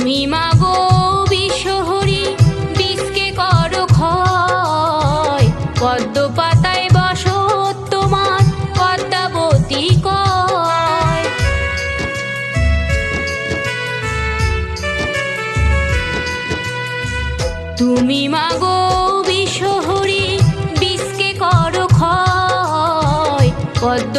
তুমি মাগো বিশ্বহরি বিষকে করো ক্ষয়, পদ্ম পাতায় বসত তোমার পদ্মাবতী কয়। তুমি মাগো বিশ্বহরি বিষকে করো ক্ষয়, পদ্ম